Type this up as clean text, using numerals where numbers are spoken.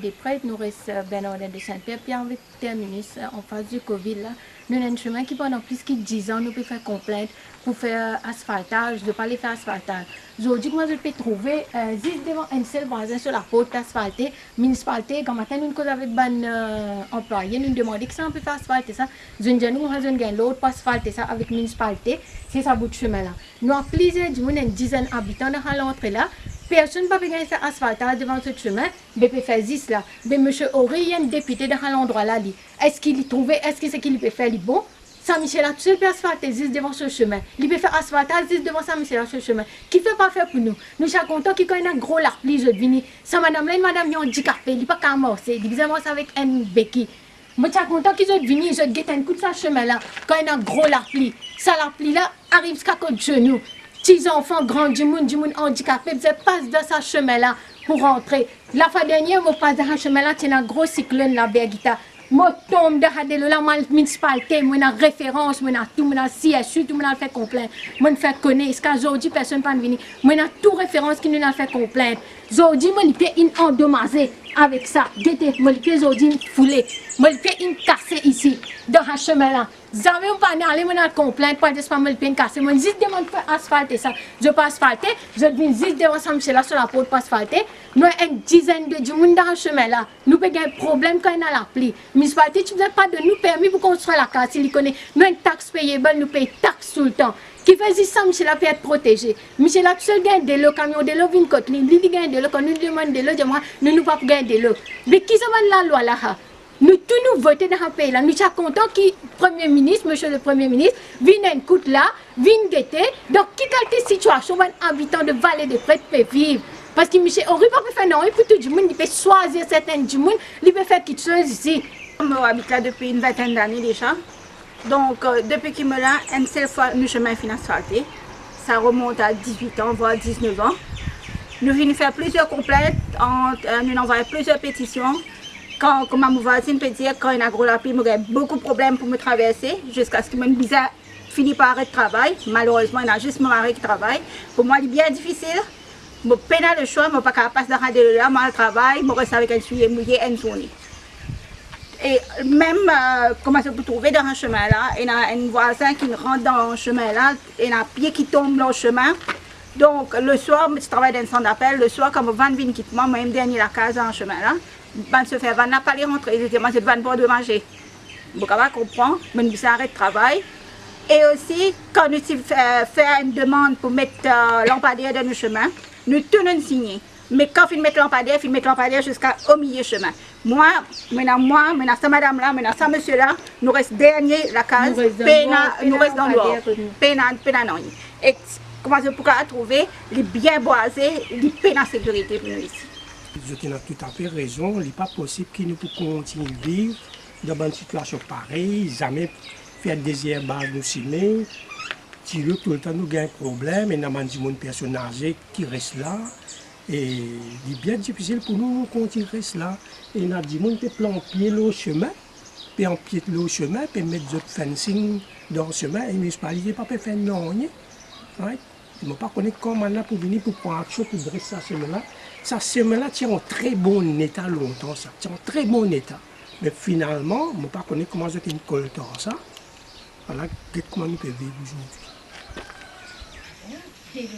Des prêtres, nous restons Bernardin de Saint-Pierre, puis avec terminus en face du Covid, là, nous avons un chemin qui pendant plus de 10 ans, nous pouvons faire complainte pour faire asphaltage, de ne pas aller faire asphaltage. Aujourd'hui, moi, je peux trouver, juste devant un seul voisin sur la porte asphaltée, municipalité, quand matin, nous avons avec un employé, nous demandons que ça, on peut faire asphalter ça. Nous avons l'autre pour asphalter ça avec municipalité, c'est ça bout de chemin là. Nous avons plusieurs, une dizaine d'habitants dans l'entrée là. Personne ne peut pas faire asphaltage devant ce chemin, mais peut faire 10 là. Mais M. Horry, il y a un député dans l'endroit là. Est-ce qu'il trouvait, est-ce que c'est qu'il peut faire le bon? Saint-Michel a tout seul peut asphalter 10 devant ce chemin. Il peut faire asphaltage 10 devant Saint-Michel à ce chemin. Qui ne fait pas faire pour nous? Nous sommes contents qu'il y ait un gros large, je viens. Sans madame là, une madame qui est handicapée, il n'est pas qu'à morcer. Il dit avec un béquille. Je suis content qu'ils soient venus, ils ont guetté un coup de ce chemin là. Quand il y a un gros large, ça large là arrive jusqu'à côté de genou. Petits enfants, grands, du monde handicapé, ils passent dans ce chemin-là pour rentrer. La fois dernière, je passe dans ce chemin-là, il y a un gros cyclone là, Bergita. Je tombe dans la municipalité, je suis référence, je suis tout, je suis CSU, tout le monde fait complainte. Je fais connaître, parce qu'aujourd'hui, personne ne peut venir. Je suis tout référence qui nous a fait complainte. Aujourd'hui, je suis endommagé avec ça. Je suis aujourd'hui foulé. Je suis cassé ici, dans ce chemin-là. Jamais on pas aller me complaindre pas de ce fameux peine cassé. Moi juste demande pour asphalter ça. Je pas asphalter, je viens juste devant Saint-Michel là sur la porte pour asphalter. Nous une dizaine de monde dans le chemin là. Nous avons un problème quand il y a la pluie. Municipalité tu ne pas de nous permis pour construire la case, il connaît. Nous une taxe payable, nous payons taxe tout le temps. Qui fait juste Saint-Michel là peut être protégé. Michel là seul gagne de l'eau, camion de l'eau vient côté, lui gagne de l'eau quand nous demande de l'eau, nous pas gagner de l'eau. Mais qui se la loi là? Nous tous nous votons dans un pays là. Nous sommes contents que le Premier ministre, monsieur le Premier ministre, vienne un coup là, vienne guetter. Donc, quelle situation un habitant de Vallée de Prêtre peut vivre? Parce que monsieur Horry ne peut pas faire non, pour tout le monde, il peut choisir certains du monde, il peut faire quelque chose ici. Je habite là depuis une vingtaine d'années déjà. Donc, depuis qu'il me l'a, une seule fois, le chemin finit asphalté. Ça remonte à 18 ans, voire 19 ans. Nous venons faire plusieurs complètes, nous envoyons plusieurs pétitions. Quand ma voisine peut dire quand il y a un gros lapis, il y a beaucoup de problèmes pour me traverser jusqu'à ce que mon bizarre finisse par arrêter de travail. Malheureusement, il y a juste mon mari qui travaille. Pour moi, c'est bien difficile. Je n'ai pas le choix, je ne suis pas capable de rentrer là, je travaille, je reste avec un sujet mouillé une journée. Et même, comment je peux trouver dans un chemin là, il y a un voisin qui rentre dans le chemin là, il y a un pied qui tombe dans le chemin. Donc, le soir, je travaille dans un centre d'appel, le soir, quand je viens quitter moi, je dernier la case dans le chemin là. Ben, se faire, n'a pas les rentrer, je dis, moi, je vais pas de manger. Vous comprendre, je arrête de travail. Et aussi, quand nous faisons une demande pour mettre lampadaire dans le chemin, nous tenons signer. Mais quand ils mettent lampadaire jusqu'au milieu du chemin. Moi, maintenant, cette madame-là, maintenant, ce monsieur-là, nous reste dernier la case, nous reste dans l'or. Et comment je pourrais trouver les bien boisés, les peines en sécurité pour nous ici. Je tiens tout à fait raison, il n'est pas possible que nous puissions continuer de vivre dans une situation pareille, jamais faire des désherbage de ciment, tirer tout le temps nous avons un problème, et nous avons des personnes âgées qui restent là, et il est bien difficile pour nous de continuer à rester là, et nous avons des gens qui planter le chemin, puis en pied le chemin, puis mettre des fencing dans le chemin, et la municipalité ne peut pas faire non. Je ne sais pas comment on a pour venir pour prendre action pour dresser ce chemin-là. Ce chemin-là tient en très bon état longtemps, ça tient en très bon état. Mais finalement, je ne sais pas comment c'est une collecteur ça. Voilà comment nous pouvons vivre aujourd'hui.